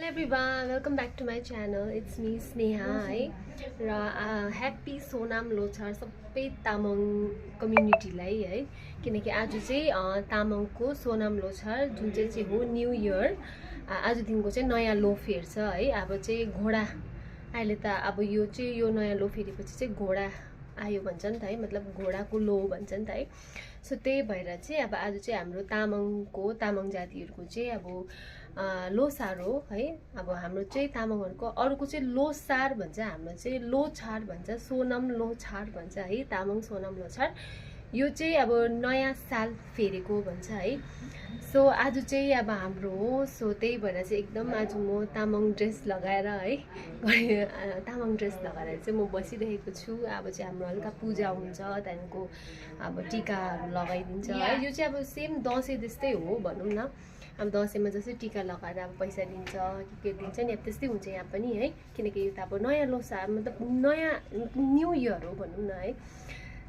Hello everyone, welcome back to my channel. It's me Sneha है र happy Sonam Lhosar सबै तामाङ कम्युनिटीलाई है किनकि आज चाहिँ तामाङको सोनाम लोछार जुन चाहिँ हो न्यू इयर आजदेखिको चाहिँ नयाँ लो फेर्छ है। अब चाहिँ घोडा अहिले त अब यो नयाँ लो फेरेपछि चाहिँ घोडा आयो भन्छ नि त है, मतलब घोडाको लो भन्छ नि त है। सो त्यही भएर चाहिँ अब आज चाहिँ हाम्रो तामाङ जातिहरूको चाहिँ अब लोसार हो है। अब हाम्रो चाहिँ तामाङहरूको अरूको चाहिँ लोसार भन्छ, हाम्रो चाहिँ लोछार भन्छ, सोनम लोछार भन्छ है। तामाङ सोनम लोछार यो चाहिँ अब नयाँ साल फेरेको भन्छ है। सो आज चाहिँ अब हाम्रो हो, सो त्यही भएर चाहिँ एकदम आज म तामाङ ड्रेस लगाएर है तामाङ ड्रेस लगाएर चाहिँ म बसिरहेको छु। अब चाहिँ हाम्रो हल्का पूजा हुन्छ, त्यहाँदेखिको अब टिकाहरू लगाइदिन्छ है। यो चाहिँ अब सेम दसैँ जस्तै हो भनौँ न। अब दसैँमा जस्तै टिका लगाएर अब पैसा दिन्छ के दिन्छ नि, अब त्यस्तै हुन्छ यहाँ पनि है। किनकि यो त अब नयाँ लोसार मतलब नयाँ न्यू इयर हो भनौँ न है।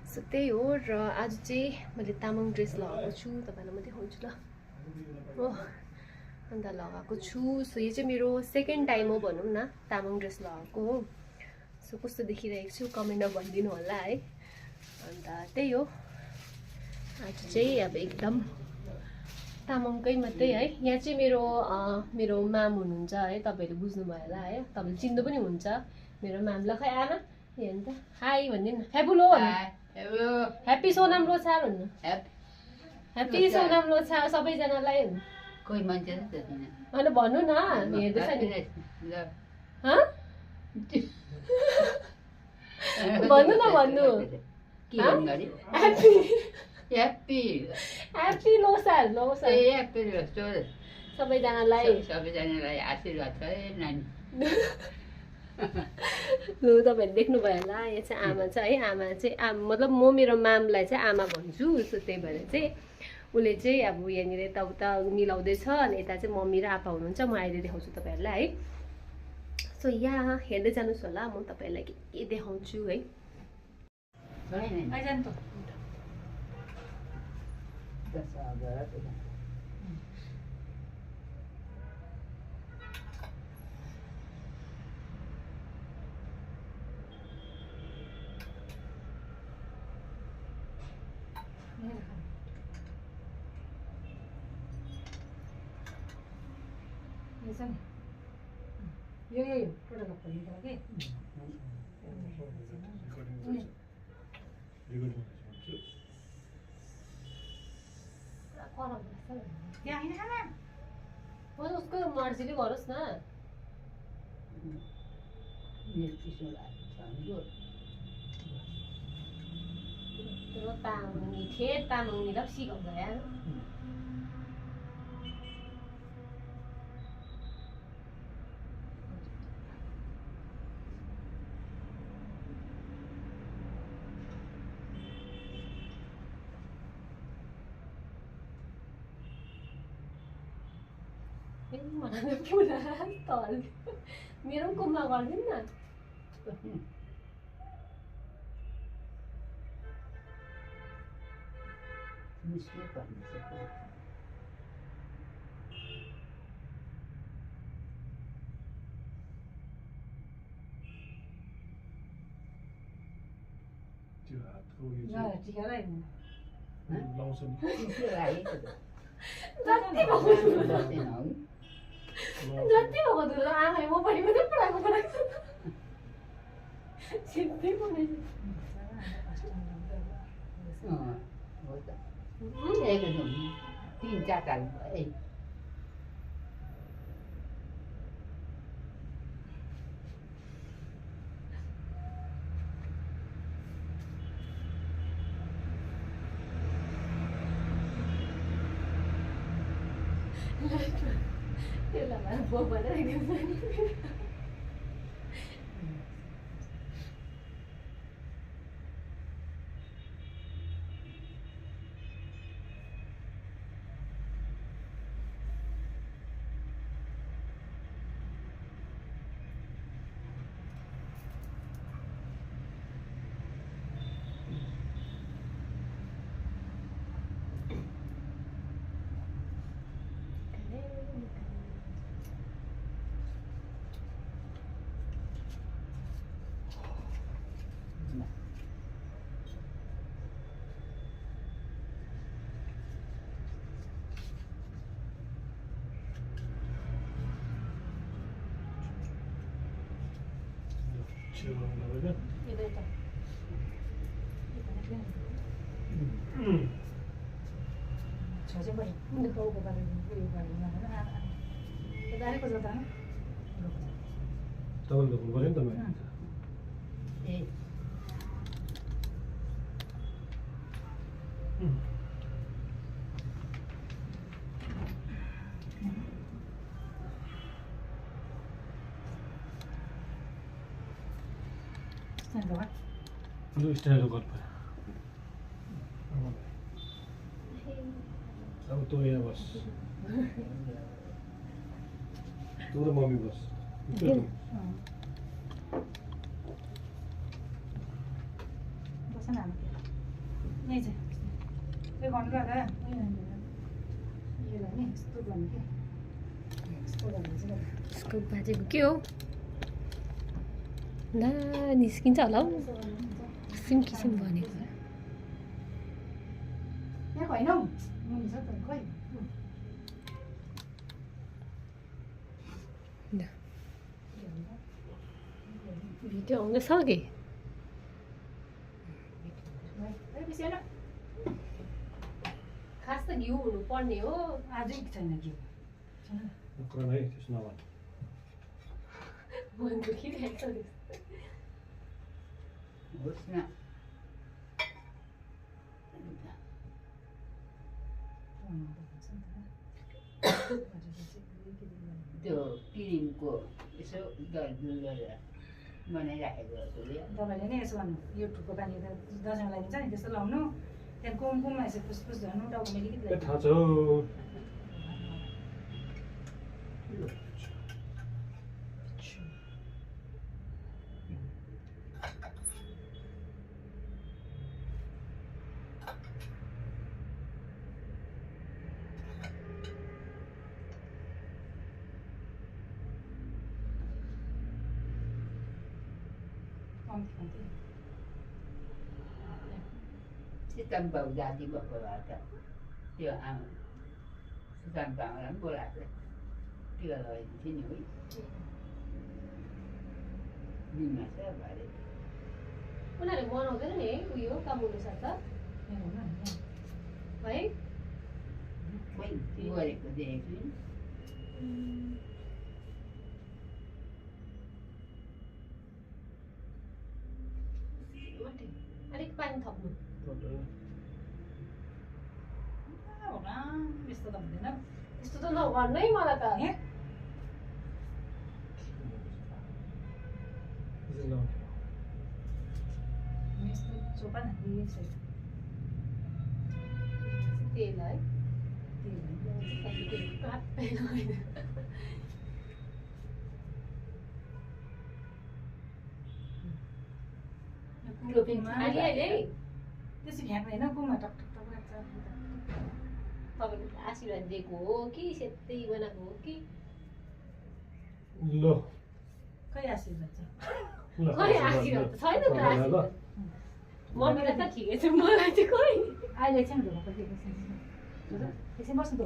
सो त्यही हो। र आज चाहिँ मैले तामाङ ड्रेस लगाएको छु, तपाईँलाई म देखाउँछु ल। हो अन्त लगाएको छु। सो यो चाहिँ मेरो सेकेन्ड टाइम हो भनौँ न तामाङ ड्रेस लगाएको हो। सो कस्तो देखिरहेको छु कमेन्टमा भनिदिनु होला है। अन्त त्यही हो, आज चाहिँ अब एकदम तामाङकै मात्रै है। यहाँ चाहिँ मेरो माम हुनुहुन्छ है, तपाईँहरूले बुझ्नुभयो होला है, तपाईँले चिन्नु पनि हुन्छ मेरो मामलाई। खै आमा हेर्नु त, हाई भनिदिनु न, हेबुलो ह्याप्पी सोनाम लोछार भन्नु, ह्याप्पी सोनाम लोछार सबैजनालाई कोही मान्छे अन्त भन्नु न, हेर्दैछ नि भन्नु न, भन्नु ह्याप्पी लोसार लोसार सबैजनालाई आशीर्वाद छ नानी। लु तपाईँहरूले देख्नुभयो होला, यहाँ चाहिँ आमा छ है। आमा चाहिँ मतलब म मेरो मामलाई चाहिँ आमा भन्छु। सो त्यही भएर चाहिँ उसले चाहिँ अब यहाँनिर यताउता मिलाउँदैछ, अनि यता चाहिँ मम्मी र आपा हुनुहुन्छ। म अहिले देखाउँछु तपाईँहरूलाई है। सो यहाँ हेर्दै जानुहोस् होला, म तपाईँहरूलाई के देखाउँछु है। यो पुरा गप्प के उसको मर्जीले गरोस् न। तामाङनी र सिकाउँछ यार। पुरा तल मेरो पनि कुममा गरिदिनु न। जति भएको धुलो आमाले म पनि मात्रै पढाएको पढाएको सिधै पढाइदिनु। तीन चार साल भयो। त्यसलाई भएर बोबाट राख्दिन्छ नि। यता यता छ चाहिँ बढी टाउको बारे उयो गरेर होइन दारेको जता तपाईँले धुनु पऱ्यो नि त मैले ए लु स्टाइल गर्नु पऱ्यो अब तँ यहाँ बस तँ र मम्मी बस बस न यहीँ चाहिँ त्यो गर्नु गर्दा यसलाई नि यस्तो गर्नु कि यस्तो गर्नु चाहिँ यसको भाजेको के हो ला निस्किन्छ होला हौ किसिम किसिम भनेको यहाँ होइन हौ मुनि छ त खोइ ल भिडियो आउन सके बेसी होइन खास त घिउ हुनुपर्ने हो आजै छैन के छैन कुरा है त्यसो नभन् मन दुखिरहेको छ होस् न त्यो क्रिमको यसो दरदुर गरेर बनाइराखेको तपाईँले नै यसो गर्नु युट्युबको पानी त दसैँमा लगाइदिन्छ नि त्यस्तो लाउनु त्यहाँदेखि कुमकुममा यसो फुसफुस झर्नु टाउकोमा अलिकति ए थाहा छ हौ। कम्ती कम्ती सितम बाउ जाति भएको भए त त्यो आमा सुशान्त आमालाई पनि बोलाएको टिका लगाइदिन्थ्यो नि है दिनमा छ भरे उनीहरूले मनाउँदैन नि है उयो कामुलो साथ यहाँ हुनु नि है खोइ गरेको देखेको छु अलिक पानी थप्नु होला यस्तो त हुँदैन यस्तो त नगर्नु है मलाई त यहाँ यस्तो चोपा न यस्तो तेल है त्यसै फ्याँक्नु होइन कुमा टक टक टक लाग्छ तपाईँले आशीर्वाद दिएको हो कि सेतै बनाएको हो कि ल खै आशीर्वाद छ ल खै आशीर्वाद त छैन त आशीर्वाद मम्मीलाई त ठिकै छ मलाई चाहिँ खै अहिले एकछिन ढोका के एकछिन बस्नु त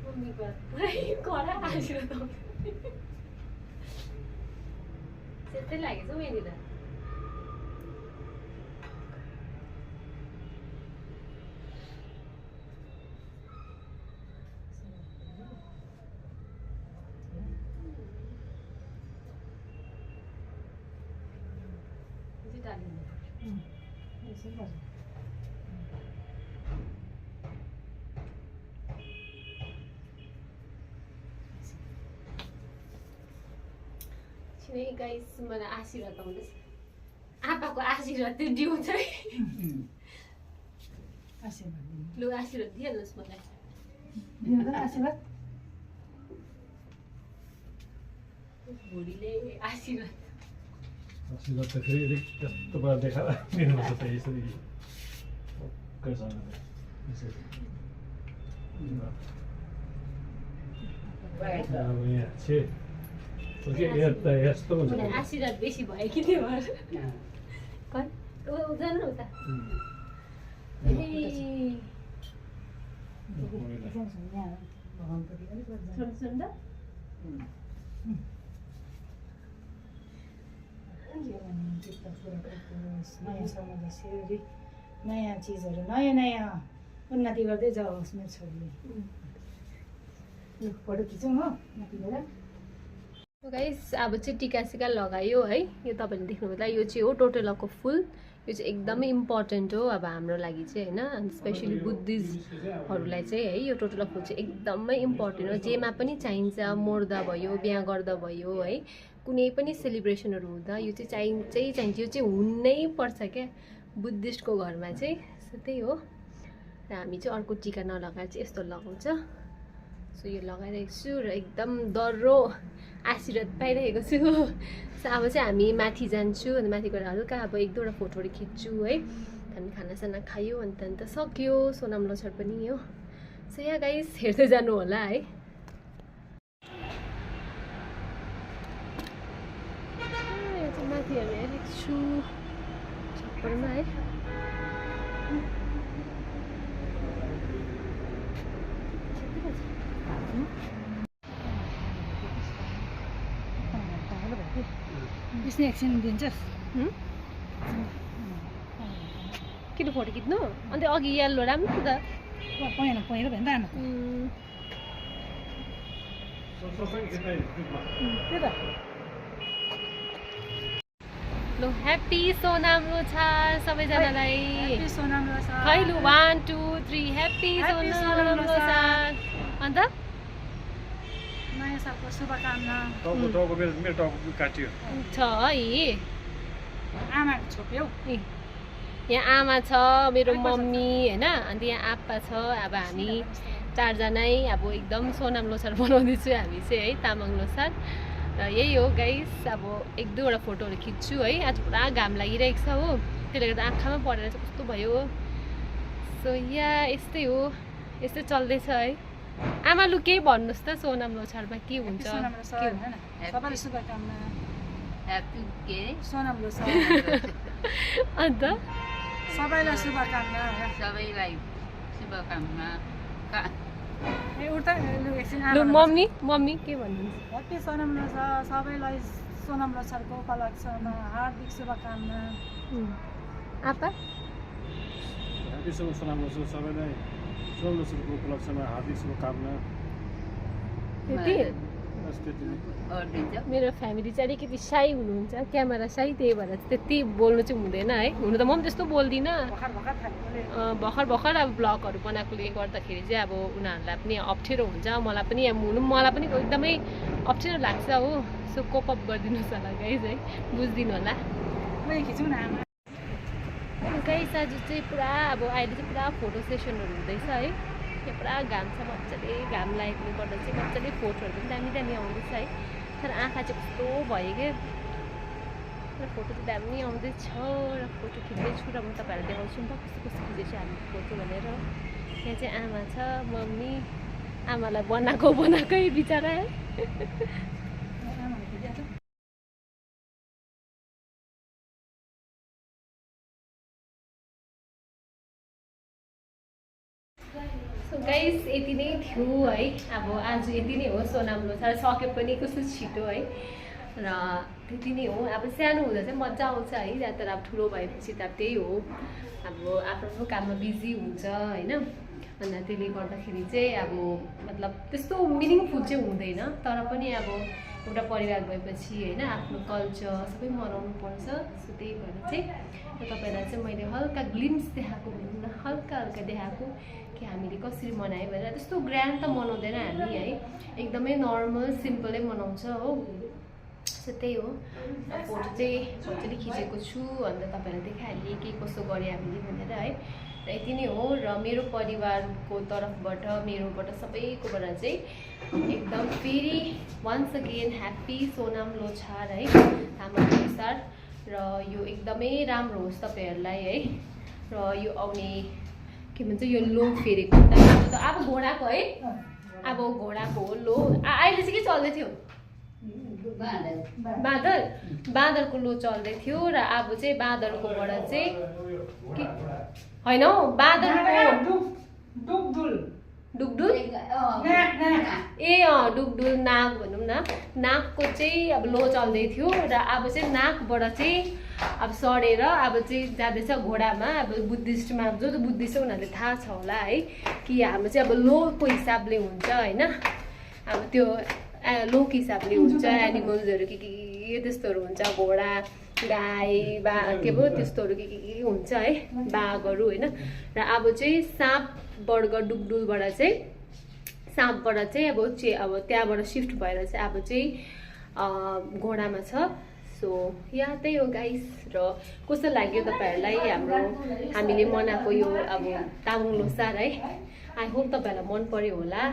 मम्मीको पुरै कडा आशीर्वाद आउँछ सेतै लागेछ हौ यहाँनिर एकछिन बस्नु छिनै गाइस मलाई आशीर्वाद आउँदैछ आपाको आशीर्वाद चाहिँ दिउँछ है आशीर्वाद दिनु लु आशीर्वाद दिइहाल्नुहोस् मलाई दिनु त आशीर्वाद भोलिले आशीर्वाद आशीर्वाद त फेरि त्यस्तो पारा देखाएर दिनुपर्छ त यसरी कैसँग यसरी अब यहाँ छे यहाँ त यस्तो हुन्छ मलाई आशीर्वाद बेसी भयो कि त्यो भएर कन् जानु न उता ए यहाँ भगवान्प्रति अलिक सुन सुन त नयाँ समाज नयाँ चिजहरू नयाँ नयाँ उन्नति गर्दै जाओस् मेरो छोरीले फोटो खिचौँ हो माथि गएर गाइस अब चाहिँ टिका सिका लगायो है यो तपाईँले देख्नुभयो यो चाहिँ हो टोटोलाको फुल यो चाहिँ एकदमै इम्पोर्टेन्ट हो अब हाम्रो लागि चाहिँ होइन अनि स्पेसली बुद्धिस्टहरूलाई चाहिँ है यो टोटोला फुल चाहिँ एकदमै इम्पोर्टेन्ट हो जेमा पनि चाहिन्छ मर्दा भयो बिहा गर्दा भयो है कुनै पनि सेलिब्रेसनहरू हुँदा यो चाहिँ चाहिन्छ यो चाहिँ हुनै पर्छ क्या बुद्धिस्टको घरमा चाहिँ त्यही हो र हामी चाहिँ अर्को टिका नलगाएर चाहिँ यस्तो लगाउँछ सो यो लगाइरहेको छु र एकदम डह्रो आशीर्वाद पाइरहेको छु सो अब चाहिँ हामी माथि जान्छु अनि माथि गएर हल्का अब एक दुईवटा फोटोहरू खिच्छु है त्यहाँदेखि खानासाना खायो अनि त्यहाँदेखि त सक्यो सोनाम लोछार पनि हो सो यहाँ गाइस हेर्दै जानु होला है माथि हेरेको छु छप्परमा है त्यसले एकछिन दिन्छस् किन फोटो खिच्नु अन्त अघि येल्लो राम्रो नि त पहिरो भयो नि त आमा त्यही त लो ह्याप्पी सोनाम लोछार सबैजनालाई सोनाम लोछार खैलु 1 2 3 ह्याप्पी सोनाम लोछार अन्त नयाँ सालको शुभकामना टाउको मेरो टाउको काटियो छ है आमाको छोप्यौ यहाँ आमा छ मेरो मम्मी होइन अन्त यहाँ आप्पा छ अब हामी चारजनै अब एकदम सोनाम लोछार बनाउँदैछु हामी चाहिँ है तामाङ लोछार र यही हो गाइस अब एक दुईवटा फोटोहरू खिच्छु है आज पुरा घाम लागिरहेको छ हो त्यसले गर्दा आँखामा परेर चाहिँ कस्तो भयो सो यहाँ यस्तै हो यस्तै चल्दैछ है आमा लु केही भन्नुहोस् त सोनाम लोछारमा के हुन्छ सबैलाई शुभकामना ह्याप्पी के सोनाम लोछार अन्त सबैलाई शुभकामना सबैलाई शुभकामना लु मम्मी के भन्नुहुन्छ ह्याप्पी सोनाम लोछार सबैलाई सोनाम लोछारको उपलक्ष्यमा हार्दिक शुभकामना आप्पा सोनाम लोछार सबैलाई सोनाम लोछारको उपलक्ष्यमा हार्दिक शुभकामना मेरो फ्यामिली चाहिँ अलिकति साई हुनुहुन्छ क्यामेरा साई त्यही भएर त्यति बोल्नु चाहिँ हुँदैन है हुनु त म पनि त्यस्तो बोल्दिनँ भर्खर अब ब्लगहरू बनाएकोले गर्दाखेरि चाहिँ अब उनीहरूलाई पनि अप्ठ्यारो हुन्छ मलाई पनि एकदमै अप्ठ्यारो लाग्छ हो सो कोप अप गरिदिनुहोस् होला गाइज है बुझिदिनु होला गाइस आज चाहिँ पुरा अब अहिले चाहिँ पुरा फोटो सेसनहरू हुँदैछ है यहाँ पुरा घाम छ मजाले घाम लागेकोले गर्दा चाहिँ मजाले फोटोहरू पनि दामी दामी आउँदैछ है तर आँखा चाहिँ कस्तो भयो क्या र फोटो चाहिँ दामी आउँदैछ र फोटो खिच्दैछु र म तपाईँहरूलाई देखाउँछु नि त कस्तो कस्तो खिचेको छ हामी फोटो भनेर यहाँ चाहिँ आमा छ मम्मी आमालाई बनाएकै बिचरा है सो गाइस यति नै थियो है अब आज यति नै हो सोनाम लोछार सक्यो पनि कस्तो छिटो है र त्यति नै हो अब सानो हुँदा चाहिँ मजा आउँछ है तर अब ठुलो भएपछि त अब त्यही हो अब आफ्नो काममा बिजी हुन्छ होइन अन्त त्यसले गर्दाखेरि चाहिँ अब मतलब त्यस्तो मिनिङफुल चाहिँ हुँदैन तर पनि अब एउटा परिवार भएपछि होइन आफ्नो कल्चर सबै मनाउनु पर्छ सो त्यही भएर चाहिँ तपाईँलाई चाहिँ मैले हल्का ग्लिम्स देखाएको भनौँ न हल्का देखाएको कि हामीले कसरी मनायो भनेर त्यस्तो ग्रान्ड त मनाउँदैन हामी है एकदमै नर्मल सिम्पलै मनाउँछ हो सो त्यही हो फोटो चाहिँ मजाले खिचेको छु अन्त तपाईँलाई देखाइहालेँ के कसो गरेँ हामीले भनेर है र यति नै हो र मेरो परिवारको तर्फबाट मेरोबाट सबैकोबाट चाहिँ एकदम फेरि once again happy Sonam Lhosar है तामाङ लोछार र यो एकदमै राम्रो होस् तपाईँहरूलाई है र यो आउने के भन्छ यो लो फेरेको त अब घोडाको है अब घोडाको हो लो अहिले चाहिँ के चल्दै थियो बाँदरको लो चल्दै थियो र अब चाहिँ बाँदरकोबाट चाहिँ होइन हौ बाँदरको डुगडुल ए डुगडुल नाग भनौँ न नागको चाहिँ अब लो चल्दै थियो र अब चाहिँ नागबाट चाहिँ अब सरेर अब चाहिँ जाँदैछ घोडामा अब बुद्धिस्टमा जो जो बुद्धिस्ट छ उनीहरूले थाहा छ होला है कि हाम्रो चाहिँ अब लोको हिसाबले हुन्छ होइन अब त्यो लोको हिसाबले हुन्छ एनिमल्सहरू के त्यस्तोहरू हुन्छ घोडा गाई के पो त्यस्तोहरू के हुन्छ है बाघहरू होइन र अब चाहिँ साँप वर्ग डुगडुलबाट चाहिँ साँपबाट चाहिँ अब त्यहाँबाट सिफ्ट भएर चाहिँ अब चाहिँ घोडामा छ सो यहाँ त्यही हो गाइस र कस्तो लाग्यो तपाईँहरूलाई हाम्रो हामीले मनाएको यो अब तामाङ लोसार है आई होप तपाईँहरूलाई मन पर्यो होला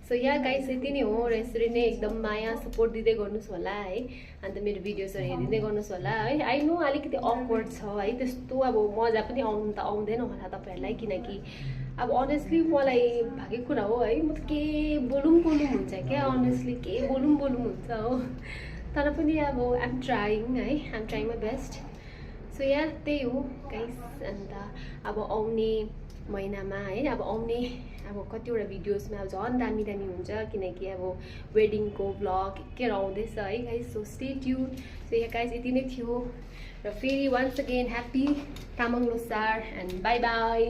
सो यहाँ गाइस यति नै हो र यसरी नै एकदम माया सपोर्ट दिँदै गर्नुहोस् होला है अन्त मेरो भिडियोजहरू हेरिँदै गर्नुहोस् होला है आई नो अलिकति अकवर्ड छ है त्यस्तो अब मजा पनि आउनु त आउँदैन होला तपाईँहरूलाई किनकि अब अनेस्टली मलाई भागेको कुरा हो है म त के बोलौँ हुन्छ क्या अनेस्टली के बोलौँ हुन्छ हो तर पनि अब I'm trying my best so यहाँ त्यही हो गाइस अन्त अब आउने महिनामा है अब आउने अब कतिवटा भिडियोसमा अब झन् दामी हुन्छ किनकि अब वेडिङको भ्लग के आउँदैछ है guys so stay tuned so यहाँ गाइस यति नै थियो र फेरि once again happy Tamang Lhosar and bye by